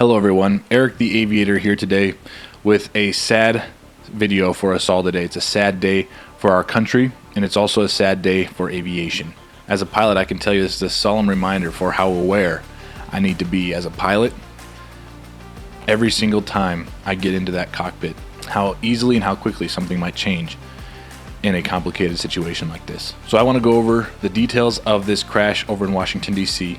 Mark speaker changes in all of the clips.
Speaker 1: Hello everyone, Eric the Aviator here today with a sad video for us all today. It's a sad day for our country, and it's also a sad day for aviation. As a pilot, I can tell you this is a solemn reminder for how aware I need to be as a pilot every single time I get into that cockpit, how easily and how quickly something might change in a complicated situation like this. So I want to go over the details of this crash over in Washington, D.C.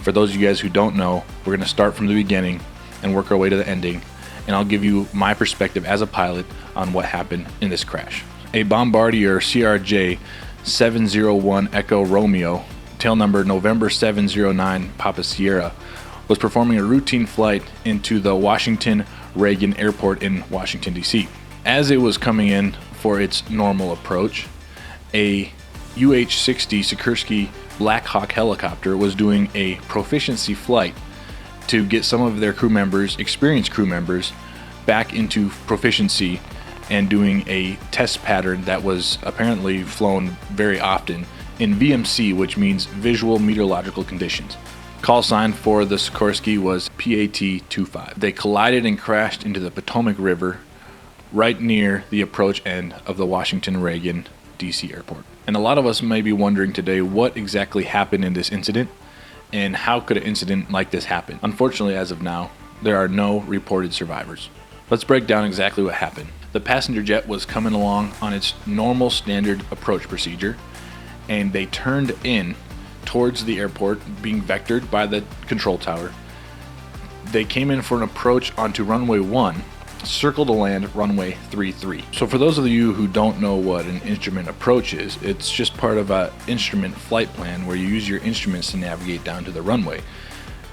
Speaker 1: For those of you guys who don't know, we're going to start from the beginning and work our way to the ending, and I'll give you my perspective as a pilot on what happened in this crash. A Bombardier CRJ-701 Echo Romeo, tail number November 709 Papa Sierra, was performing a routine flight into the Washington-Reagan Airport in Washington, D.C. As it was coming in for its normal approach, a UH-60 Sikorsky Black Hawk helicopter was doing a proficiency flight to get some of their crew members, experienced crew members, back into proficiency and doing a test pattern that was apparently flown very often in VMC, which means visual meteorological conditions. Call sign for the Sikorsky was PAT-25. They collided and crashed into the Potomac River right near the approach end of the Washington-Reagan DC airport. And a lot of us may be wondering today what exactly happened in this incident and how could an incident like this happen. Unfortunately, as of now, there are no reported survivors. Let's break down exactly what happened. The passenger jet was coming along on its normal standard approach procedure, and they turned in towards the airport, being vectored by the control tower. They came in for an approach onto runway 1, circle to land runway 33. So for those of you who don't know what an instrument approach is, it's just part of an instrument flight plan where you use your instruments to navigate down to the runway.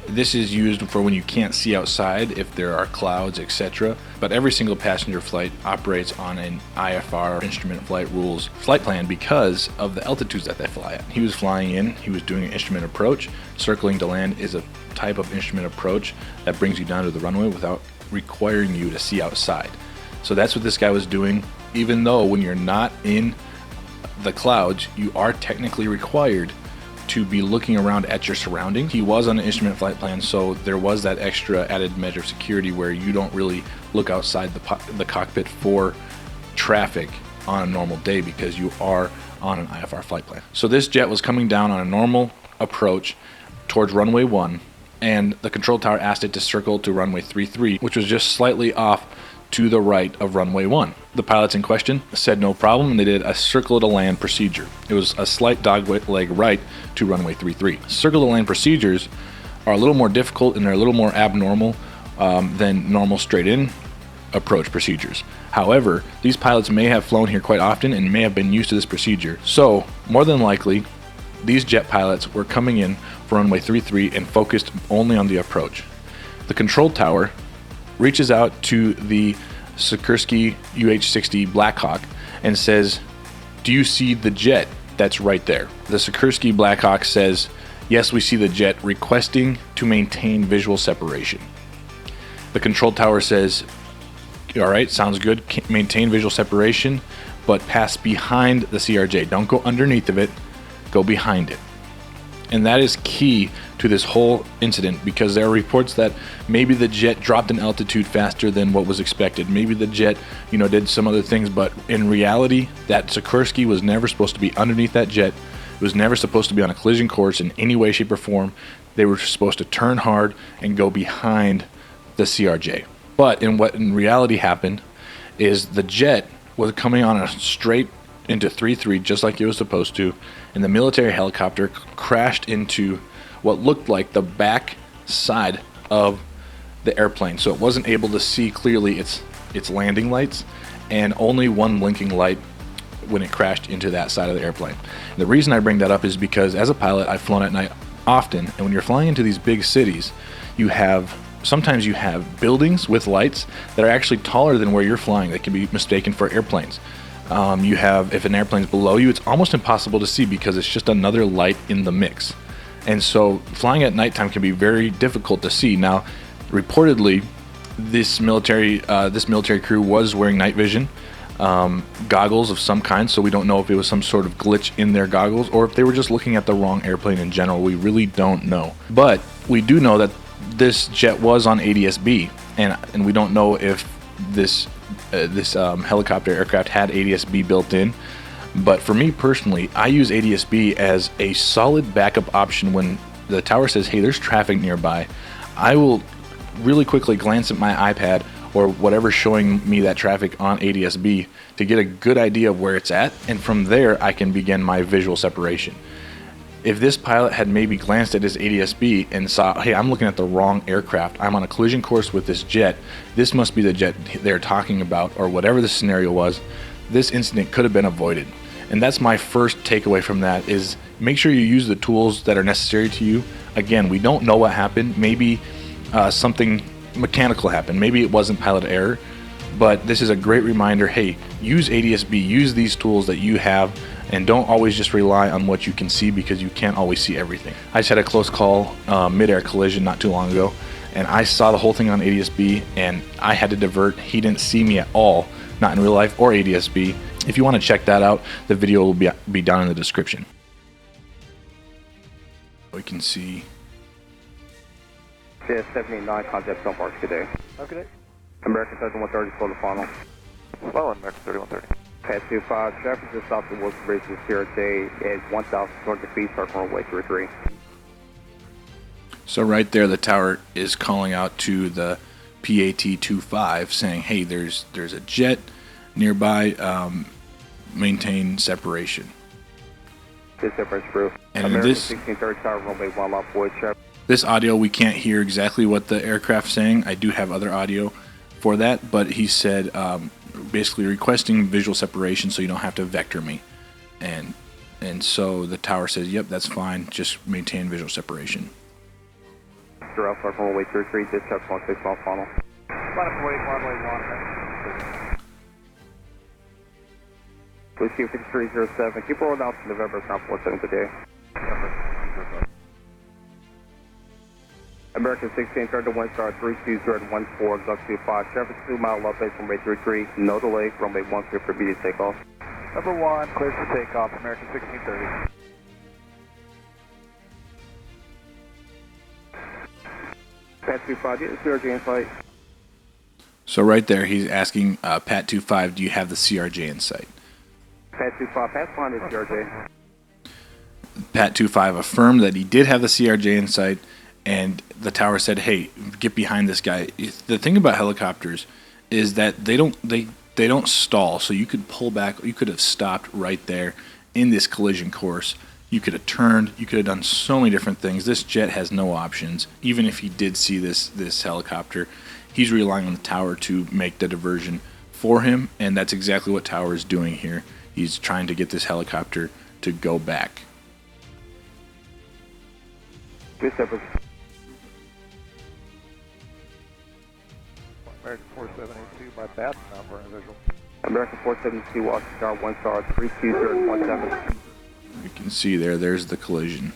Speaker 1: This is used for when you can't see outside, if there are clouds, etc. But every single passenger flight operates on an IFR, instrument flight rules flight plan, because of the altitudes that they fly at. He was flying in, he was doing an instrument approach. Circling to land is a type of instrument approach that brings you down to the runway without requiring you to see outside. So that's what this guy was doing, even though when you're not in the clouds, you are technically required to be looking around at your surroundings. He was on an instrument flight plan, so there was that extra added measure of security where you don't really look outside the cockpit for traffic on a normal day because you are on an IFR flight plan. So this jet was coming down on a normal approach towards runway 1, and the control tower asked it to circle to runway 33, which was just slightly off to the right of runway 1. The pilots in question said no problem, and they did a circle to land procedure. It was a slight dogleg right to runway 33. Circle to land procedures are a little more difficult and they're a little more abnormal than normal straight in approach procedures. However, these pilots may have flown here quite often and may have been used to this procedure. So more than likely, these jet pilots were coming in for runway 33 and focused only on the approach. The control tower reaches out to the Sikorsky UH-60 Black Hawk and says, "Do you see the jet that's right there?" The Sikorsky Black Hawk says, "Yes, we see the jet," requesting to maintain visual separation. The control tower says, "All right, sounds good, maintain visual separation, but pass behind the CRJ. Don't go underneath of it, go behind it." And that is key to this whole incident, because there are reports that maybe the jet dropped in altitude faster than what was expected. Maybe the jet, did some other things, but in reality, that Sikorsky was never supposed to be underneath that jet. It was never supposed to be on a collision course in any way, shape, or form. They were supposed to turn hard and go behind the CRJ. But what in reality happened is the jet was coming on a straight into 33 just like it was supposed to, and the military helicopter crashed into what looked like the back side of the airplane, so it wasn't able to see clearly its landing lights, and only one blinking light when it crashed into that side of the airplane. And the reason I bring that up is because as a pilot, I've flown at night often, and when you're flying into these big cities, sometimes you have buildings with lights that are actually taller than where you're flying that can be mistaken for airplanes. If an airplane's below you, it's almost impossible to see because it's just another light in the mix. And so flying at nighttime can be very difficult to see. Now, reportedly, this military crew was wearing night vision goggles of some kind, so we don't know if it was some sort of glitch in their goggles or if they were just looking at the wrong airplane in general. We really don't know. But we do know that this jet was on ADS-B, and we don't know if this helicopter aircraft had ADS-B built in. But for me personally, I use ADS-B as a solid backup option when the tower says, hey, there's traffic nearby. I will really quickly glance at my iPad or whatever's showing me that traffic on ADS-B to get a good idea of where it's at, and from there I can begin my visual separation. If this pilot had maybe glanced at his ADS-B and saw, hey, I'm looking at the wrong aircraft, I'm on a collision course with this jet, this must be the jet they're talking about, or whatever the scenario was, this incident could have been avoided. And that's my first takeaway from that, is make sure you use the tools that are necessary to you. Again, we don't know what happened. Maybe something mechanical happened. Maybe it wasn't pilot error, but this is a great reminder, hey, use ADS-B, use these tools that you have, and don't always just rely on what you can see, because you can't always see everything. I just had a close call midair collision not too long ago, and I saw the whole thing on ADS-B, and I had to divert. He didn't see me at all, not in real life or ADS-B. If you want to check that out, the video will be down in the description. We can see.
Speaker 2: Yeah, 789, contact Bombardier today.
Speaker 3: Okay.
Speaker 2: American 3130 for the final.
Speaker 3: Well, American 3130.
Speaker 2: Pass 25, traffic just off the Wilson Bridge to CRJ at 1,200 feet, circle runway 33.
Speaker 1: So right there, the tower is calling out to the PAT-25 saying, hey, there's a jet nearby, maintain separation.
Speaker 2: This separation proof.
Speaker 1: And
Speaker 2: American
Speaker 1: this
Speaker 2: 1630 tower, runway 1 off void traffic.
Speaker 1: This audio, we can't hear exactly what the aircraft's saying. I do have other audio for that, but he said basically requesting visual separation so you don't have to vector me. And so the tower says, yep, that's fine, just maintain visual separation.
Speaker 2: Alpha, circle runway 33, dispatch 16 off final. Whiskey 5307, keep rolling out to November, ground 47 today. American 1630 1 star 32014, duck 25, traffic 2 mile left base runway 33, no delay, runway 1 clear for immediate takeoff.
Speaker 3: Number 1, clear for takeoff, American 1630.
Speaker 2: Pat 25, get the CRJ in sight.
Speaker 1: So right there, he's asking Pat-25, do you have the CRJ in sight?
Speaker 2: Pat 25, pass behind the CRJ.
Speaker 1: Pat-25 affirmed that he did have the CRJ in sight, and the tower said, hey, get behind this guy. The thing about helicopters is that they don't stall, so you could pull back. You could have stopped right there in this collision course. You could have turned. You could have done so many different things. This jet has no options. Even if he did see this helicopter, he's relying on the tower to make the diversion for him, and that's exactly what tower is doing here. He's trying to get this helicopter to go back.
Speaker 3: American 4782 by Bath, not for visual.
Speaker 2: American 472, Washington star 1 star 32017.
Speaker 1: You can see there's the collision.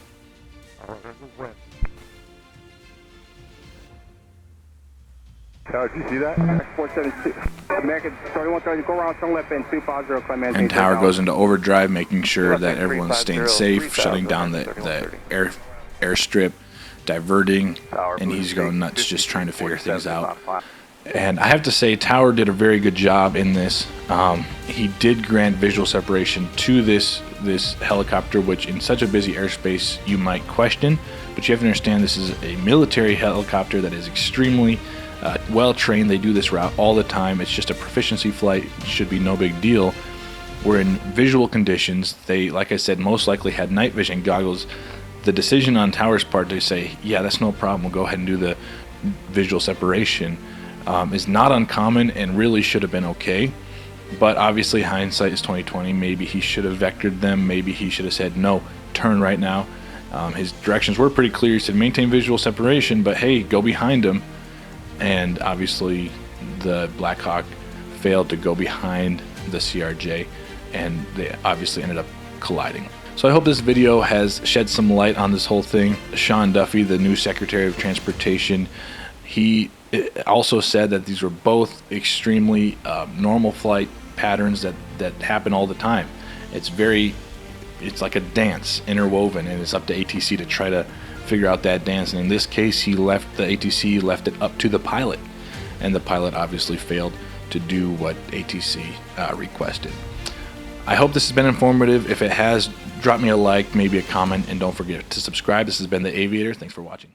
Speaker 3: Tower, did you see that?
Speaker 2: American 472, American 3130, go around, turn left and 250, climb
Speaker 1: And tower goes into overdrive, making sure that everyone's staying safe, shutting down the airstrip, diverting, and he's going nuts just trying to figure things out. And I have to say, Tower did a very good job in this. He did grant visual separation to this helicopter, which in such a busy airspace you might question. But you have to understand, this is a military helicopter that is extremely well trained. They do this route all the time. It's just a proficiency flight. It should be no big deal. We're in visual conditions. They, like I said, most likely had night vision goggles. The decision on Tower's part to say, yeah, that's no problem, we'll go ahead and do the visual separation, is not uncommon and really should have been okay. But obviously hindsight is 2020. Maybe he should have vectored them. Maybe he should have said, no, turn right now. His directions were pretty clear. He said maintain visual separation, but hey, go behind him. And obviously the Black Hawk failed to go behind the CRJ, and they obviously ended up colliding. So I hope this video has shed some light on this whole thing. Sean Duffy, the new Secretary of Transportation, he also said that these were both extremely normal flight patterns that happen all the time. It's like a dance interwoven, and it's up to ATC to try to figure out that dance. And in this case, the ATC left it up to the pilot, and the pilot obviously failed to do what ATC requested. I hope this has been informative. If it has, drop me a like, maybe a comment, and don't forget to subscribe. This has been The Aviator. Thanks for watching.